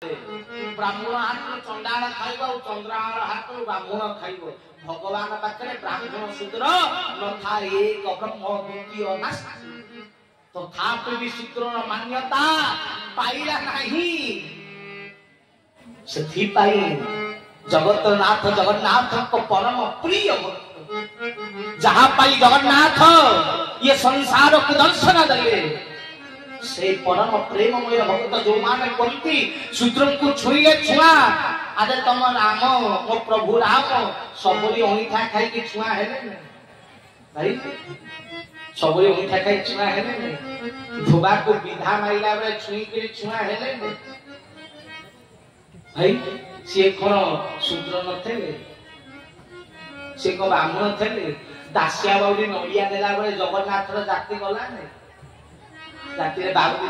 दे ब्राह्मण हाथ चंडाल खाइब और चंद्राल हाथ ब्राह्मण खाइब भगवान पाखरे ब्राह्मण शूद्र न था एक ब्रह्म द्वितीय नास्ति तथापि भी शूद्र मान्यता पाइला नहीं सेथि पाई जगन्नाथ जगन्नाथ को परम प्रिय भक्त जहां पाई जगन्नाथ ये संसार को दर्शन देले से परम प्रेममय भक्त जो माने कोंती शूद्र को छुईले छुआ आदे तम राम मो प्रभु राम सबरी ओइठा खाई के छुआ हेले भाई सबरी ओइठा खाई छुआ हेले धोबा को विधा माइला बे छुई के छुआ हेले भाई से कोन शूद्र न थेले से को ब्राह्मण थेले दासिया बाउडी नडिया देला बे जगन्नाथ रो जाति गला ने जाति रे बाबू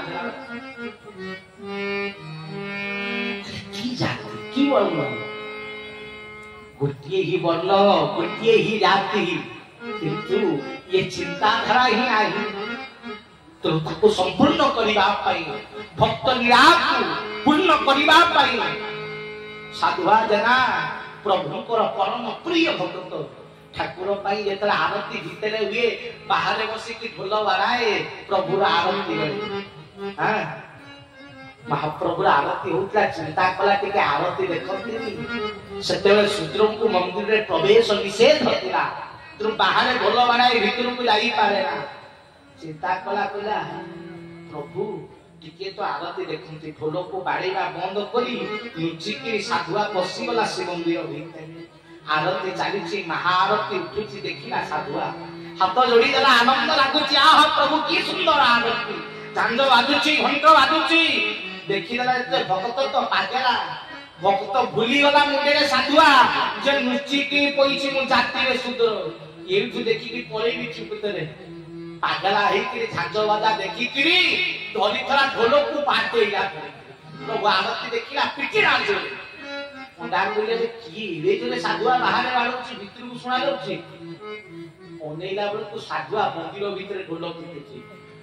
की जाति की वर्ण गोटिए ही वर्ण गोटिए ही जाति किंतु ये चिंताधारा ही आई तो को संपूर्ण करिबा पाई भक्त निराक पूर्ण करिबा पाई साधुआ जना प्रभु को परम प्रिय भक्त ठाकुर पाई जेतला आरती भीतरे हुए बाहर बसी की ढोल बाराए प्रभु आरती करे हां महाप्रभु आरती होतला चिंता कला के आरती देखती सेतेले शूद्र को मंदिर रे प्रवेश निषेध होतिला तो बाहर ढोल बाराए भीतर को जाई पारे ना चिंता कला कला प्रभु टिके तो आरती देखंती ढोल को बाड़ेगा बंद करी लुचि के साधुआ पसी वाला से मंदिर भीतर आरती चली महाआरती उठुची देखिला साधुआ हाथ जोड़ी देला आनंद लागुची आह प्रभु की सुंदर आरती झांझ बाजुची घंट बाजुची देखिला एते भक्त तो पागेला भक्त भूली गला मुंडे साधुआ जे नुची की पईची मु जाति रे शूद्र एठु देखि की पळेई भी चुपतरे पागला हे कि झांझ बाजा देखि कि धरी थरा ढोल को पाटेला प्रभु आरती देखिला पिटी राजो पंडा बोले की रे जले साधुआ बाहर बाड़ुची भीतर को सुना जाउची ओनेला बळ तो साधुआ मंदिर भीतर ढोल पिटेची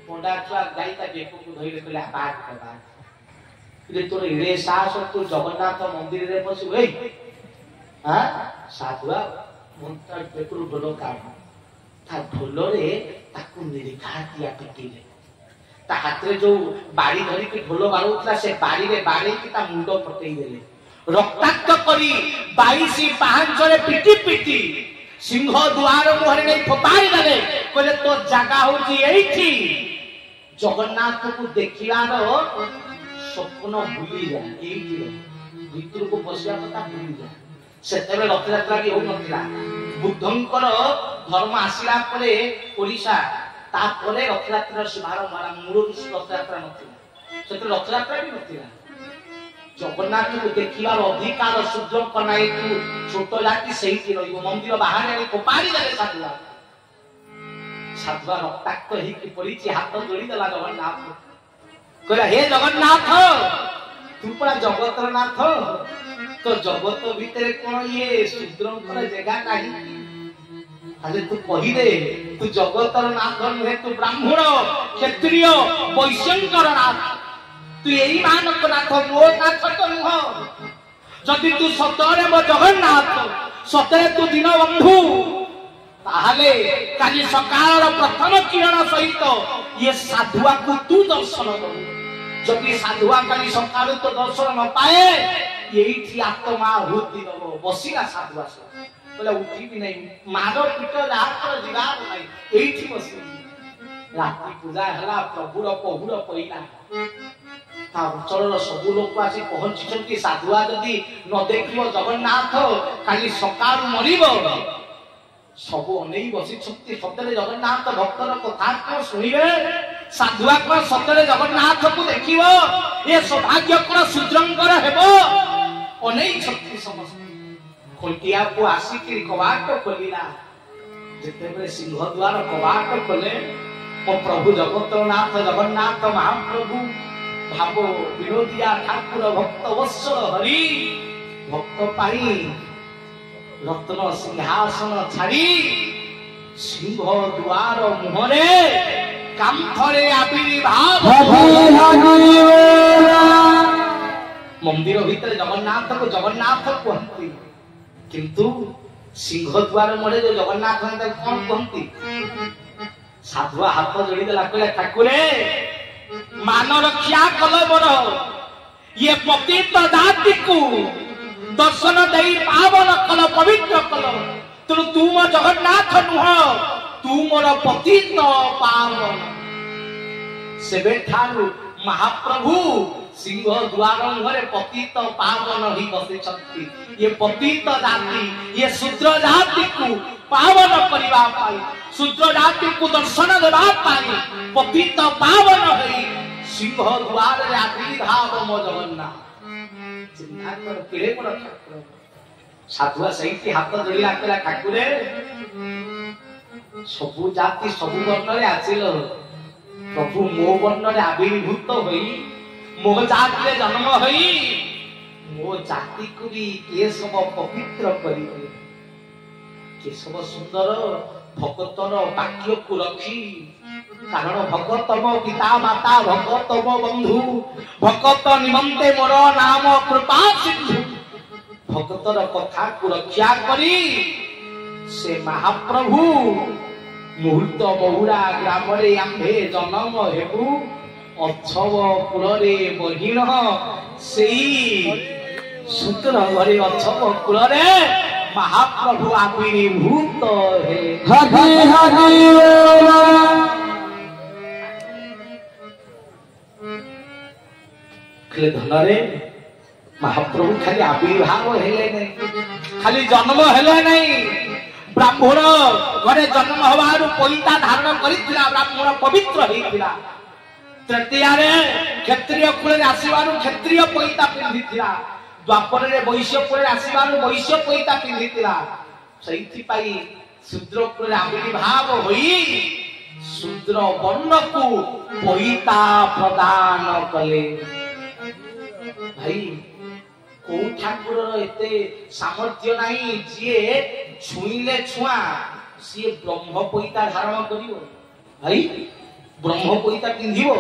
पंडा छुआ गाईता बेको को धइले कहले बात कबा रे तोर रे सास तो जगन्नाथ मंदिर रे पसी ओई हां साधुआ मंत्र बेको ढोल काढ ता ढोल रे ताकू निरीखा दिया पिटीले ता हाथ रे जो बाड़ी धरी के ढोल बाड़ुतला से बाड़ी रे बाड़ी की ता मुंडो पटेई देले रक्ताक्त करी 22 पांचरे पिटी पिटी सिंह द्वार मुहरे नहीं फपाई देले कहले तो जगह होची एठी जगन्नाथ को देखिलार स्वप्न भूली जा एठी भीतर को बसिया पता भूली जा सेतेबे रथयात्रा भी हो नथिला बुद्धंकर धर्म आसिला परे ओडिसा ता परे रथयात्रा शुभारंभ होला मूल रथयात्रा नथिला सेते रथयात्रा भी नथिला जगन्नाथ को देखिबार अधिकार शूद्र कनाई तू छोट जाति सही रहिबो मंदिर बाहर आनी कोपारी देले साधुआ साधुआ रक्ताक्त ही कि पड़ीची हाथ जोड़ी देला जगन्नाथ कहला हे जगन्नाथ तू परा जगतर नाथ तो जगत भीतर कोन ये शूद्रंकर जगह नाही आले तू कहि दे तू जगतर नाथ नहे तू ब्राह्मण क्षत्रिय वैश्यंकर नाथ तू यही मानक नाथ मो नाथ तो नुह जदि तू सतरे मो जगन्नाथ सतरे तू दीन बंधु ताहले काली सकाळ प्रथम किरण सहित ये साधुआ को तू दर्शन दो जदि साधुआ काली सकाळ तो दर्शन न पाए यही थी आत्मा हुति दबो बसिला साधुआ से बोले उठी भी नहीं मारो पिटो रात जीवा नहीं एही थी बसी रात्रि पूजा हला प्रभुर पहुर पइला चलो सब लोग आसी पहुंची साधुआ जदि न देखियो जगन्नाथ खाली सकाळ मरिबो सब अनेई बसी सतरे जगन्नाथ भक्तर कथा को सुनिबे साधुआ को सतरे जगन्नाथ को देखिबो ये सौभाग्य को शूद्रंकर हेबो अनेई शक्ति समस्त खोटिया को आसी कि कवाट खोलिला जेतेबे सिंह द्वार कवाट खोले ओ प्रभु जगन्नाथ जगन्नाथ महाप्रभु भाव विरोधिया ठाकुर भक्त वत्सल हरि भक्त पाई रत्न सिंहासन छाड़ी सिंह द्वार मुहरे कांथरे आविर्भाव मो मंदिर भितर जगन्नाथ को जगन्नाथ कहती किंतु सिंह द्वार मोड़े जो जगन्नाथ कौन कहती साधुआ हाथ जोड़ी देला कहले ठाकुरे मान रक्षा कल मोर ये पतित जाति को दर्शन दे पावन कल पवित्र कल तेणु तू मो जगन्नाथ नुह तू मोर पतित पावन सेबे ठारू महाप्रभु सिंह द्वार मुहरे पतित पावन ही बसी ये पतित जाति ये शूद्र जाति को पावन करने पाई शूद्र जाति को दर्शन देवा पाई पतित पावन है सिंह द्वार रे आविर्भाव मो जगन्नाथ चिंता कर केड़े बड़ ठाकुर साधुआ सही हाथ जोड़िला कहला ठाकुरे सबु जाति सबु वर्ण रे आसिल प्रभु मो वर्ण रे आविर्भूत होई मो जाति रे जन्म होई मो जाति को भी केशव पवित्र करिवे केशव सुंदर भगतर वाक्य को रखी कारण भगत मो पिता माता भगत मो बंधु भगत निमंते मोर नाम कृपा सिंधु भगतर कथा को रक्षा करी से महाप्रभु मुहूर्त बहुरा ग्राम रे आंभे जन्म हेबु अथव कुलरे बहिण सेई सूत्र घरे अथव कुलरे महाप्रभु आविर्भूत हे हरि हरि ओम धनरे महाप्रभु खाली आविर्भाव हेले नहीं खाली जन्म हेले नहीं ब्राह्मण घरे जन्म हवारू पैता धारण करिथिला ब्राह्मण पवित्र हेतिला तृतीया रे क्षत्रिय कुल रे आसीबारू क्षत्रिय पैता पिंधिथिला द्वापर रे वैश्य कुल रे आसीबारू वैश्य पैता पिंधिथिला सैथि पाई शूद्र कुल रे आविर्भाव होई शूद्र वर्ण को पैता प्रदान कले भाई को ठाकुर एते सामर्थ्य नहीं जे छुईले छुआ सी ब्रह्म पैता धारण करिवो भाई ब्रह्म पैता पिंधिवो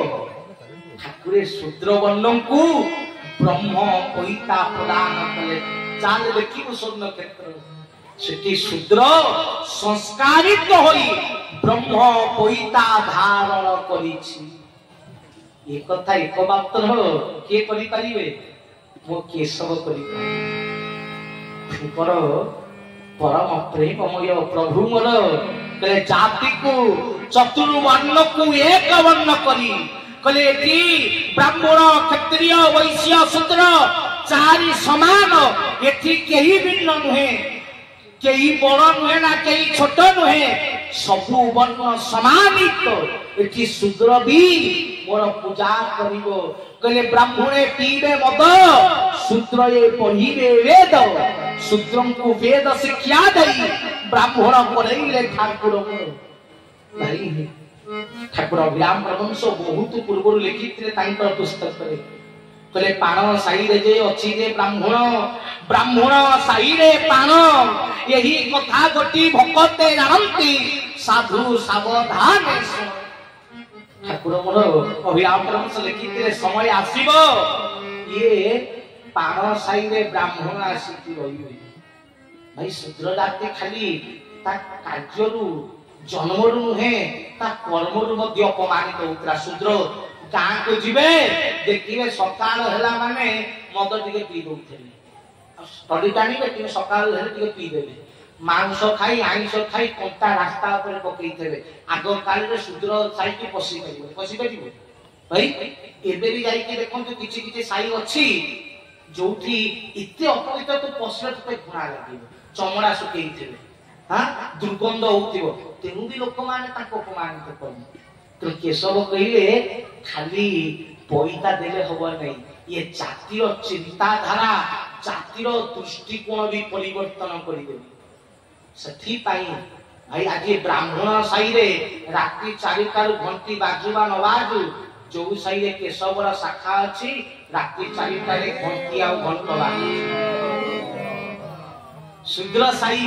ठाकुरे शूद्र वर्ण को ब्रह्म पैता प्रदान कले चाल देखिबो स्वर्ण क्षेत्र सेठी शूद्र संस्कारित होई ब्रह्म पैता धारण करिछि ये कथा एक मात्र हो के करि परिबे मो केशव करि पर परम प्रेममय प्रभु मोर कले जाति को चतुर्वर्ण को एक वर्ण करी कले कि ब्राह्मण क्षत्रिय वैश्य शूद्र चारि समान एथि केही भिन्न नुहे केही बड़ नुहे ना केही छोट नुहे सबु वर्ण समानित एथि शूद्र भी मोर पूजा करिवो कले ब्राह्मणे पीबे मद शूद्र ये पढ़िबे वेद शूद्रं को वेद शिक्षा दई ब्राह्मण पढ़ैले ठाकुर भाई ठाकुर अभिराम प्रवंश बहुत पूर्व लिखिथिले तांकर पुस्तक रे कले पाण साई रे जे अछि जे ब्राह्मण साई रे पाण यही कथा गोटी भक्ते जानंती साधु सावधान ठाकुर मोर अभिराम प्रवंश लिखिथिले समय आसीबो ये पाण साई रे ब्राह्मण आसीति रहिबे भाई शूद्र जाति खाली ता कार्यरु जन्मरु नुहे ता कर्मरु मध्ये अपमानित होतरा शूद्र गाँ को जिबे देखिबे सकाळ हैला माने मद टिके पी दोथले स्टडी टाणीबे टिके सकाळ हेले टिके पी देबे मांस खाई आइंस खाई कोंटा रास्ता ऊपर पकईथेबे आग काल रे शूद्र साइकी पसी परिबो भाई एबे भी जाई के देखंतु किछि किछि साई अछि जोठी इते अपवित्र तो पसले तो घुणा लागिबो चमड़ा सुकेइथेबे हां दुर्गंध होतिबो तेनु भी लोक माने ताको अपमानित करबो तो केशव कहिले खाली पैता देले हबो नै ये जातिर चिंताधारा जातिर दृष्टिकोण भी परिवर्तन करि देबे सठी पाई भाई आज ब्राह्मण साई रे रात्रि 4 टारु घंटी बाजुबा न बाजू जो साई रे केशवर शाखा अछि रात्रि 4 टारे घंटी आ घंट बाजू शूद्र साई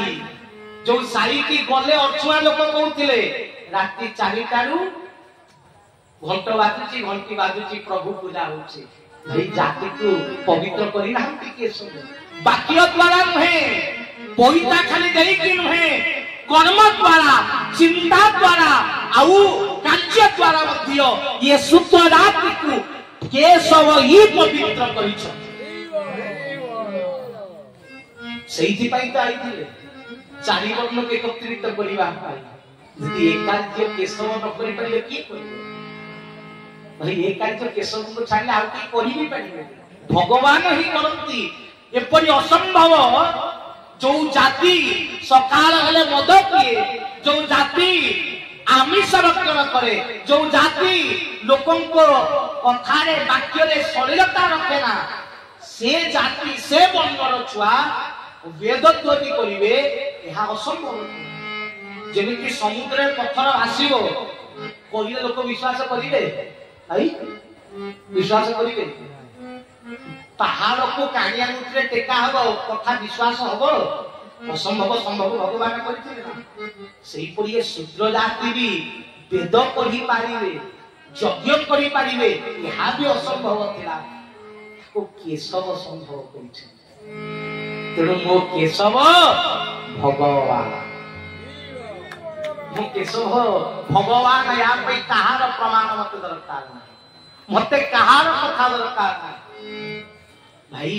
जो साई की गले अछुआ लोक कहउथिले रात्रि 4 टारु घंट बाजुची घंटी बाजुची प्रभु पूजा होछि भाई जाति को पवित्र करी ना केशव वाक्य द्वारा नुहे पविता खाली देई कि नुहे कर्म द्वारा चिंता द्वारा आउ कार्य द्वारा मध्य ये शुद्ध रात्रि को केशव ही पवित्र करिछ सेहिति पई त आइथिले चारि वर्ण के एकत्रित करिबा पाई यदि एक कार्य केशव न करि परिले की करिबो भाई एक कार्य केशव को छाड़ले आ की करि भी परिबे भगवान ही करंती एपरि असंभव जो जाति सकाल हेले मद पिए जो जाति आमिष भक्षण करे जो जाति लोकन को कथारे वाक्य रे सलिलता रखे ना से जाति से वर्णर छुआ वेद ध्वनि करिवे एहा असंभव जेमिति समुद्र पत्थर आसीबो कहिले लोक विश्वास करिवे आई विश्वास करिवे पहाड़ को कानिया मुत्रे टेका हबो कथा विश्वास हबो असंभव संभव भगवान करिथिले ना सेही परि शूद्र जाति भी वेद पढ़ी पारिवे यज्ञ करि पारिवे एहा भी असंभव थिला को केशव संभव करिछ तेणु मो केशव भगवान मो केशव भगवान या पे कहार प्रमाण मत दरकार नाही मते कहार कथा दरकार नाही भाई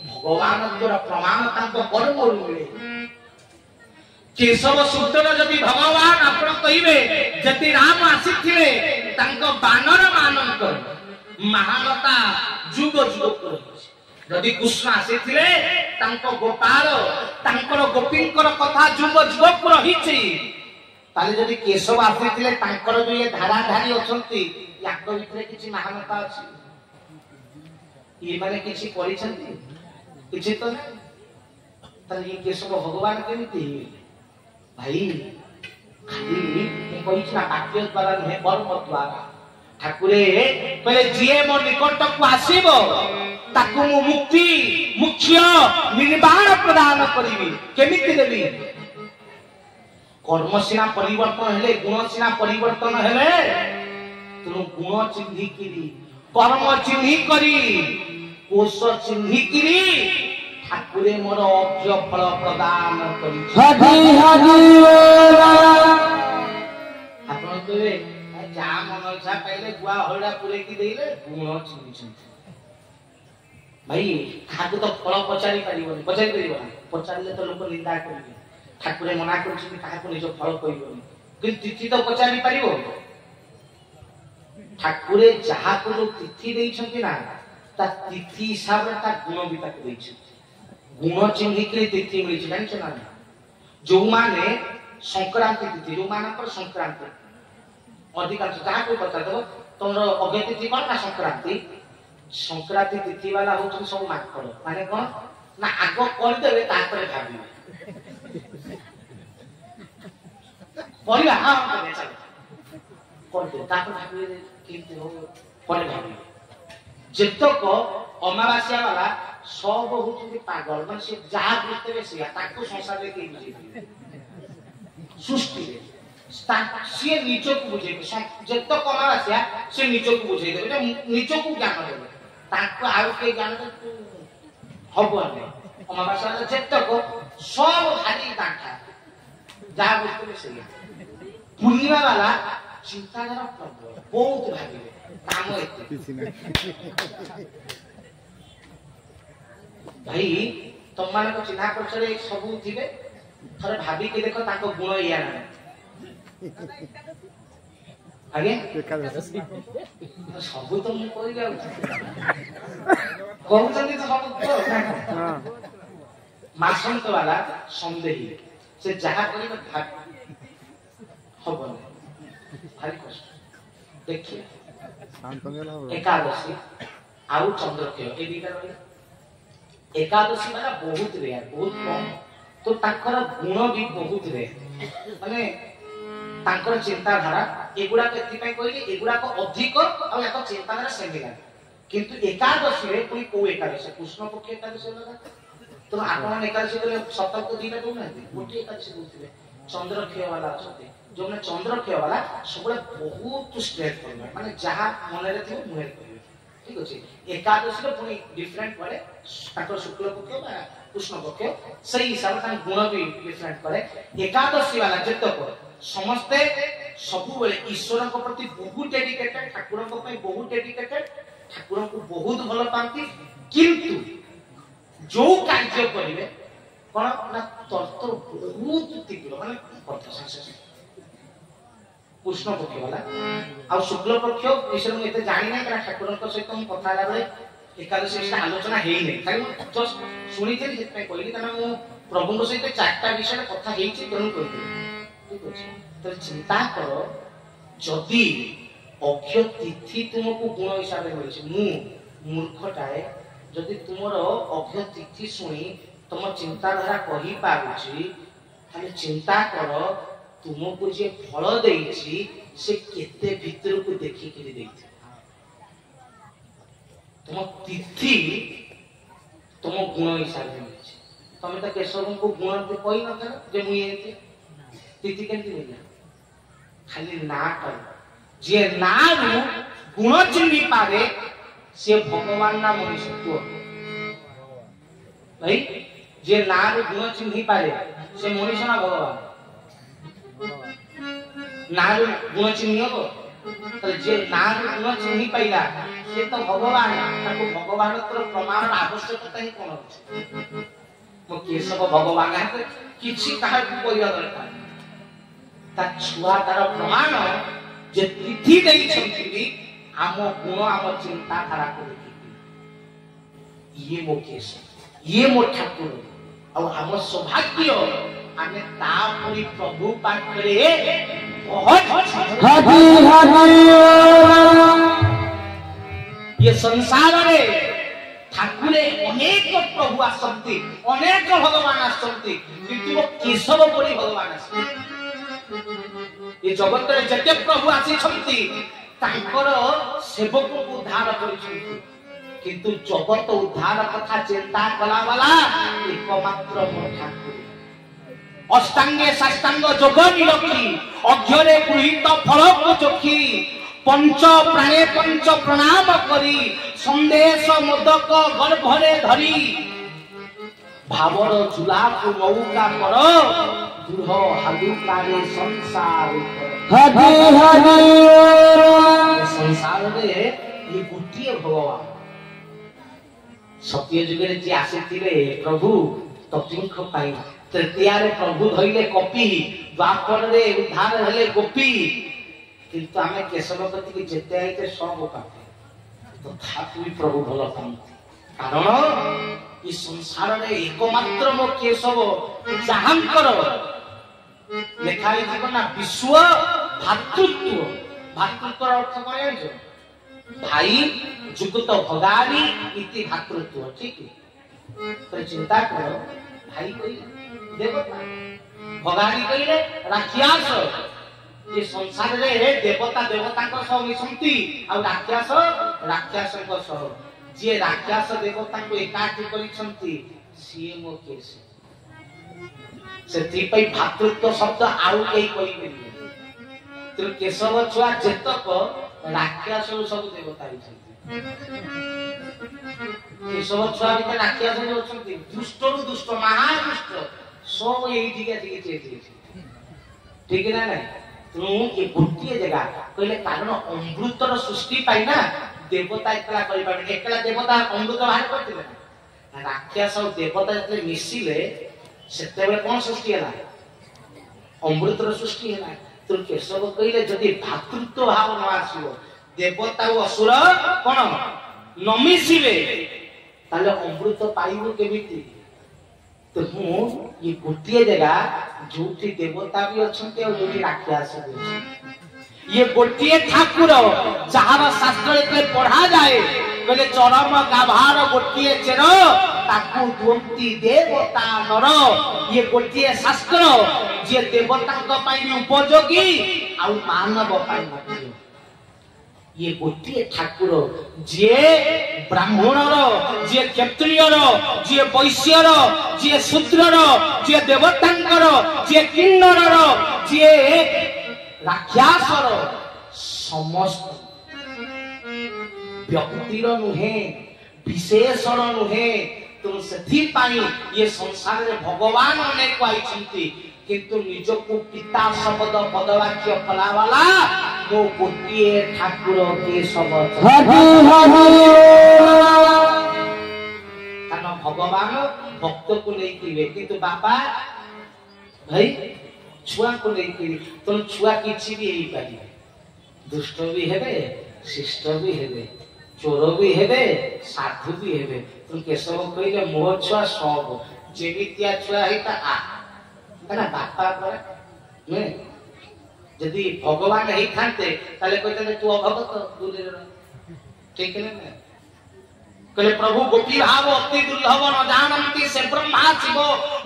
भगवान द्वारा प्रमाण तांको कर्म मिले केशव सूत्र जदि भगवान आपण कहिबे जति राम आसीथिले तांको बानर मानकर महानता जुग जुग करछि जदि कृष्ण आसीथिले तांको गोपाल तांकर गोपींकर कथा जुग जुग रहिछि ताले जदि केशव आसीथिले तांकर जो ये धारा धारी अछंती याक भितरे किछि महानता अछि ये माने किछि परिछंती किछि तो ताले ये केशव भगवान केमिति भाई खाली कहिछि ना वाक्य द्वारा नहे कर्म द्वारा ठाकुरे पहले जिए मो निकट को आसीबो ताकू मु मुक्ति मुख्य निर्वाण प्रदान करिवि केमिति देबि कर्म सिना परिवर्तन हेले गुण सिना परिवर्तन हेले तुम गुण चिन्हि किरी कर्म चिन्हि करी कोष चिन्हि किरी ठाकुरे मोर अभ्य फल प्रदान करी हरि हरि आपण कहबे जा मन इच्छा पाइले गुआ होड़ा पुरे की देले गुण चिन्हि भाई खाकु तो फल पचारि परिबोनी पचारिले तो लोक निंदा करिवे ठाकुरे मना करछि काहाको निज फल कहिबोनी कि तिथि तो पचारि परिबो ठाकुरे जहा को जो तिथि देइछंती ना ता तिथि हिसाब रे ता गुण भी ताक देइछंती गुण चिन्हि के तिथि मिलिछ जानिछ ना जो माने संक्रांति तिथि जो माने पर संक्रांति अधिकांश जहा को बता दो तोर अग्नि तिथि कोन ना संक्रांति संक्रांति तिथि वाला हो सब माकड़ माने कोन ना आगो कर देबे तापर भाबिबे परिया हां करे चल कर दे तापर भाबिबे किंतु हो करे भाबिबे जेतक अमावास्या वाला सब होचुंती पागल माने से जहा बुझतेबे से ताको संसार रे के बुझे सृष्टि रे से नीचो को बुझे जेतक अमावास्या से नीचो को बुझे देबे नीचो को ज्ञान देबे ताको आउ के ज्ञान हबो नै अमावास्या जेतक सब खाली ताका जहा बुझतेबे से पूर्णिमा वाला चिंताधारा प्रबल बहुत भागिले काम एते भाई तुम मान को चिन्हा परिचय सब थिबे थरे भाबी के देखो ताको गुण या ना आगे सब तो मु कहि जाउ कहू जल्दी तो सब हां मासंत वाला संदेही से जहा करी भाग हबो भारी कष्ट देखिए एकादशी आउ चंद्रक्षय ए दीटा रही एकादशी वाला बहुत रेयर बहुत कम तो ताकर गुण भी बहुत रेयर माने ताकर चिंता धारा एगुडा केति पय कहली एगुडा को अधिक आ याक चिंता धारा सेमिला किंतु एकादशी रे कोई को एकादशी कृष्ण पक्ष एकादशी लगा तो आपण एकादशी रे सतक को दीटा दउ ना गोटी एकादशी बोलथिले चंद्रक्षय वाला अछते जो चंद्रक्षय वाला सब बहुत स्ट्रेट करबे माने जहा मन रे थि मुहे करबे ठीक अच्छे एकादशी पुणी डिफरेंट पड़े शुक्ल पक्ष कृष्ण पक्ष से हिसाब से गुण भी डिफरेंट पड़े एकादशी वाला जितक समस्ते सब बेले ईश्वर प्रति बहुत डेडिकेटेड ठाकुर बहुत डेडिकेटेड ठाकुर को बहुत भल पाती किंतु जो कार्य करेंगे कौन ना तर्तर बहुत तीव्र माने कृष्ण पक्ष वाला आ शुक्ल पक्ष विषय में एते जानि ना ठाकुर सहित हम कथा बेले एकादशी आलोचना है नहीं खाली जस्ट शुणी थी से कहली कारण मु प्रभु सहित चारटा विषय कथा हेछि तेणु कहली ठीक अछि तो चिंता कर जदि अक्षय तिथि तुमको गुण हिसाब से मिलछि मु मूर्खटाए जदि तुमर अक्षय तिथि सुनी तुम चिंताधारा कहि पारुछि ताले चिंता कर तुमको जे फल देछि से केते भीतर को देखि के देछि तुम तिथि तुम गुण हिसाब से मिलछि तुम तो केशव को गुण के कोई न कर जे मुई एते तिथि केंति मिलला खाली ना कर जे ना रु गुण चिन्हि पारे से भगवान ना मनुष्य भाई जे ना रु गुण चिन्हि पारे से मनुष्य ना भगवान ना रु गुण चिन्हि हो तो जे ना रु गुण चिन्हि पाइला से तो भगवान ताको भगवान तर प्रमाण आवश्यकता ही कोन अछि मो केशव भगवान है किछि काहे को कोइया दरकार ता छुआ तार प्रमाण जे तिथि देई छथि आम गुण आम चिंता धारा को देखि ये मो केशव ये मो ठाकुर और आम सौभाग्य आमे ता परि प्रभु पाखरे बहुत हरि हरि ये संसार रे ठाकुरे अनेक प्रभु आसंती अनेक भगवान आसंती किंतु वो केशव परि भगवान आसंती ये जगत रे जते प्रभु आसी छंती तांकर सेवक को उद्धार करिछंती किंतु जगत उद्धार कथा चिंता कला वाला एकमात्र मो ठाकुर अष्टांगे साष्टांग जोग निरखी अघ्यरे गृहीत फल को चखी पंच प्राणे पंच प्रणाम करी संदेश मोदक गर्भरे धरी भावर झुला को नौका कर दृढ़ हालुकारे संसार हरि हरि संसार रे ये गोटिए भगवान सत्य जुग रे जे आसीथिले प्रभु तत्विंख पाई तृतीया रे प्रभु धइले कपि द्वापर रे उद्धार हले गोपी किंतु आमे केशव प्रति की जेते आइते सब पाते तथापि प्रभु भल पाती कारण इस संसार रे एकमात्र मो केशव जहांकर लेखा लिखिबो ना विश्व भातृत्व भातृत्व अर्थ कौन है भाई जुगत भगारी इति भातृत्व ठीक है तो चिंता करो भाई कोई देवता भगारी कहिरे राक्षस ये संसार रे देवता देवता को सब मिसंती आ राक्षस राक्षस को सब जे राक्षस देवता को एकाठी करिसंती सीए मो केस सेति पई भातृत्व शब्द आउ केई कहि परिबे तो केशव छुआ जेतक राक्षस सब देवता हिसंती केशव छुआ भी राक्षस होछंती दुष्ट रु दुष्ट महादुष्ट सब एई ठीक है ठीक है ना तू ये गोटिए जगह कहले कारण अमृतर सृष्टि पाई ना देवता एकला करि पाबे एकला देवता अमृत बाहर करथिले ना राक्षस और देवता जते मिसिले सेते बेले कोन सृष्टि हला अमृतर सृष्टि हला तो केशव कहले जदि भातृत्व भाव न आसीबो देवता और असुर कोन न मिसिबे ताले अमृत पाइबो केमिति तो हूँ ये गोटिए जगह जोटी देवता भी अच्छे और जोटी राक्षस भी अच्छे ये गोटिए ठाकुर जहार शास्त्र रे पढ़ा जाए कहले चरम गाभार गोटिए चेर ताकू दुंती देवता नर ये गोटिए शास्त्र जे देवता को पाई उपयोगी आ मानव पाई मध्य ये गोटिए ठाकुर जे ब्राह्मणर जे क्षत्रियर जे वैश्यर जे शूद्रर जे देवतांकर जे किन्नरर जे राक्षसर समस्त व्यक्तिर नुहे विशेषण नुहे तो से ये संसार में भगवान अनेक आई किंतु निजको पिता शब्द पदवाक्य कला वाला मो गोटे ठाकुर के शब्द कारण भगवान भक्त को नहीं किंतु बापा भाई छुआ को नहीं तो छुआ किसी भी यही पारे दुष्ट भी हेबे शिष्ट भी हेबे चोर भी हेबे साधु भी हेबे तुम केशव कहले मोह छुआ सब जेमितिया छुआ हेता आ ना बापा पर ने यदि भगवान ही थाते ताले कहते तू अभगत दूर रह ठीक है ना कहले प्रभु गोपी भाव अति दुर्लभ न जानंती से ब्रह्मा शिव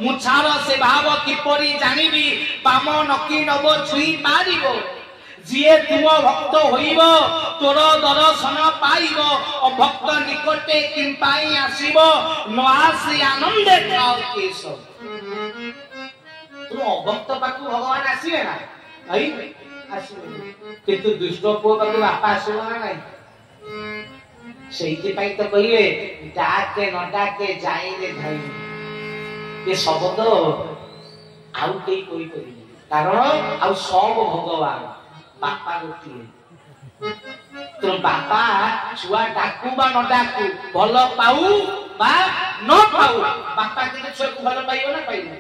मुछार से भाव किपरि जानिबी पाम नकी नब छुई मारिबो जिए तुम भक्त होइब तोर दर्शन पाइब अभक्त निकटे किंपाई आसीब न आसी आनंदे खाओ केशव तुम अभक्त पाकु भगवान आसीबे ना आई आसीबे किंतु दुष्ट को पाकु बापा आसीबो ना नहीं सेहिति पाई तो कहिए डाके न डाके जाई रे धाई ये शब्द आउ केई कोई करी कारण आउ सब भगवान बापा गोटिए तो बापा छुआ डाकू बा न डाकू भल पाऊ बा न पाऊ बापा के छुआ को भल पाइबो ना पाइबो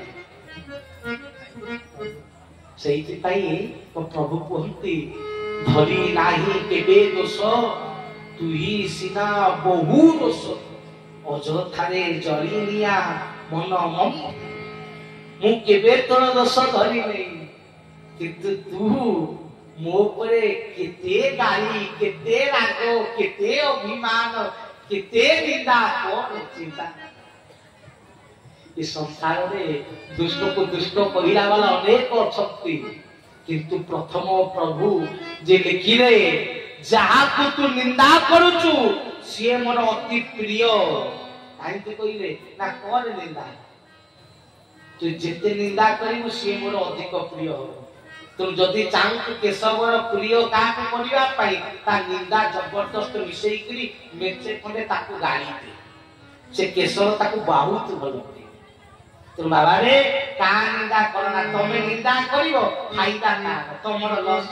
सेहिति पाई तो प्रभु कहती धरी नाही केबे दोष तु ही सिना बहु दोष अजथारे जरी निया मन मम मु केबे तोर दोष धरी नहीं किंतु तू मो परे केते गाली केते रागो केते अभिमान केते निंदा कोन चिंता इस संसार में दुष्ट को दुष्ट कहिला वाला अनेक अछंती किंतु प्रथम प्रभु जे लिखिले जहा को तू निंदा करूचु से मोर अति प्रिय काहे कहिले ना कोन निंदा तू जेते निंदा करिवु से मोर अधिक प्रिय हो तुम जदि चाहू केशवर प्रिय का करिया पाई ता निंदा जबरदस्त मिसई करी मेचे खंडे ताकू गाली दे से केशव ताकू बहुत भलो तुम बाबा रे का निंदा करना तमे निंदा करिवो फायदा ना तमर लॉस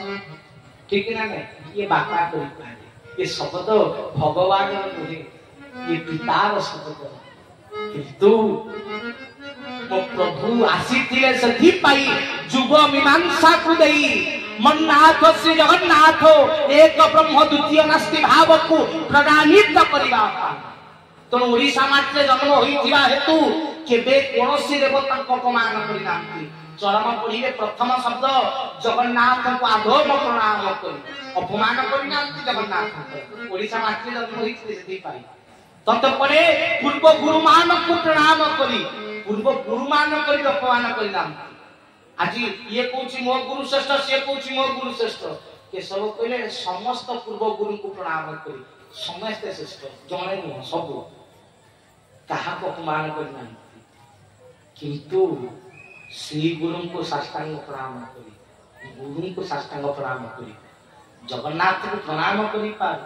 ठीक ना नहीं ये बापा करी पाए ये शब्द भगवान नुहे ये पितार शब्द किंतु मो प्रभु आसीथिले सधी पाई जुग मीमांसा को देई मन्नाथ श्री जगन्नाथ एक ब्रह्म द्वितीय नास्ति भाव को प्रदानित करिबा तो ओडिसा मात्र जन्म होइथिबा हेतु केबे कोनोसी देवता को अपमान करि नांती चरम पढ़िले प्रथम शब्द जगन्नाथ को आधोम प्रणाम करी अपमान करि नांती जगन्नाथ ओडिसा मात्र जन्म होइथिले सधी पाई तत्परे पूर्व गुरु मान को प्रणाम करी पूर्व गुरु मान करी अपमान करि नांती आज ये कहूची मो गुरु श्रेष्ठ से कहूची मो गुरु श्रेष्ठ केशव कहले समस्त पूर्व गुरु को प्रणाम करी समस्त श्रेष्ठ जणे न सब कहा को अपमान करना किंतु श्री गुरु को साष्टांग प्रणाम करी गुरु को साष्टांग प्रणाम करी जगन्नाथ को प्रणाम करी पार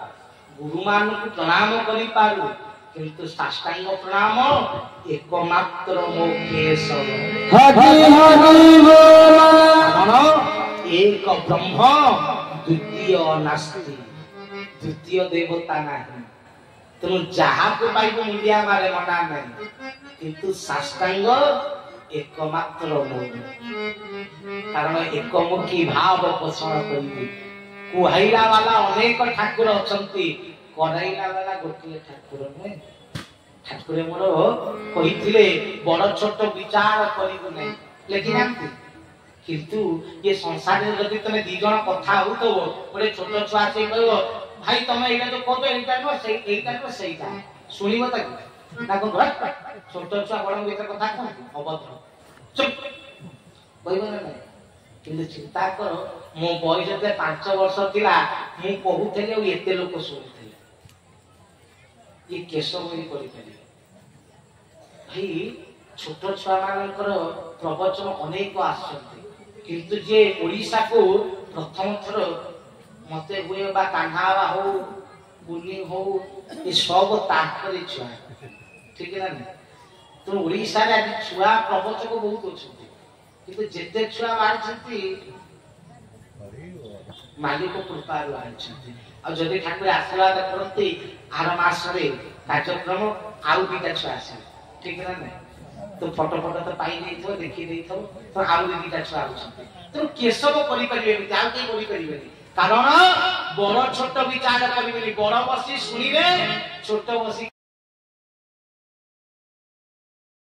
गुरु मान को प्रणाम करी पार किंतु साष्टांग प्रणाम एकमात्र मोक्षेश्वर हरि हरि बोल एक ब्रह्म द्वितीय नास्ति द्वितीय देवता नहीं तुम जहा को पाइबो मुंडिया मारे मना नहीं किंतु साष्टांग एकमात्र मोह कारण एकमुखी भाव पोषण करिबे कुहाइला वाला अनेक ठाकुर अछंती कराइला वाला गोटे ठाकुर ने ठाकुर मोर कहिथिले बड़ छोट विचार करिबो नै लेकिन आंती किंतु ये संसार में जदि तमे दी जण कथा होतो ओरे छोट छुआ से कहबो भाई तमे एटा तो कहबे एटा नो सेइटा सुनिबो त ना को घर छोट छुआ बड़ भीतर कथा कहबो अभद्र चुप कहबो ना किंतु चिंता कर मो बयस जे 5 वर्ष थिला मु कहूथले एते लोक सुनिथले ये केशव ही करि पारे भाई छोट छुआ मानकर प्रवचन अनेक आसछन्ति किंतु जे ओडिसा को प्रथम थर मते हुए बा कान्हा हो कुनी हो ये सब ताकरे छुआ ठीक है ना तो ओडिशा रे आज छुआ प्रवचक बहुत अछंती किंतु जेते छुआ बाहरछंती मालिक कृपा बाहरछंती आ जदि ठाकुर आशीर्वाद करते आर मास रे कार्यक्रम आउ बीटा छुआ आसे ठीक है ना तो फोटो फोटो तो पाई नहीं थो देखि नहीं थो तो आउ बीटा छुआ आछंती तो केशव करि परिबे जाउ के करि परिबे कारण बड़ छोट विचार करिबेनी बड़ बसी सुनिबे छोट बसी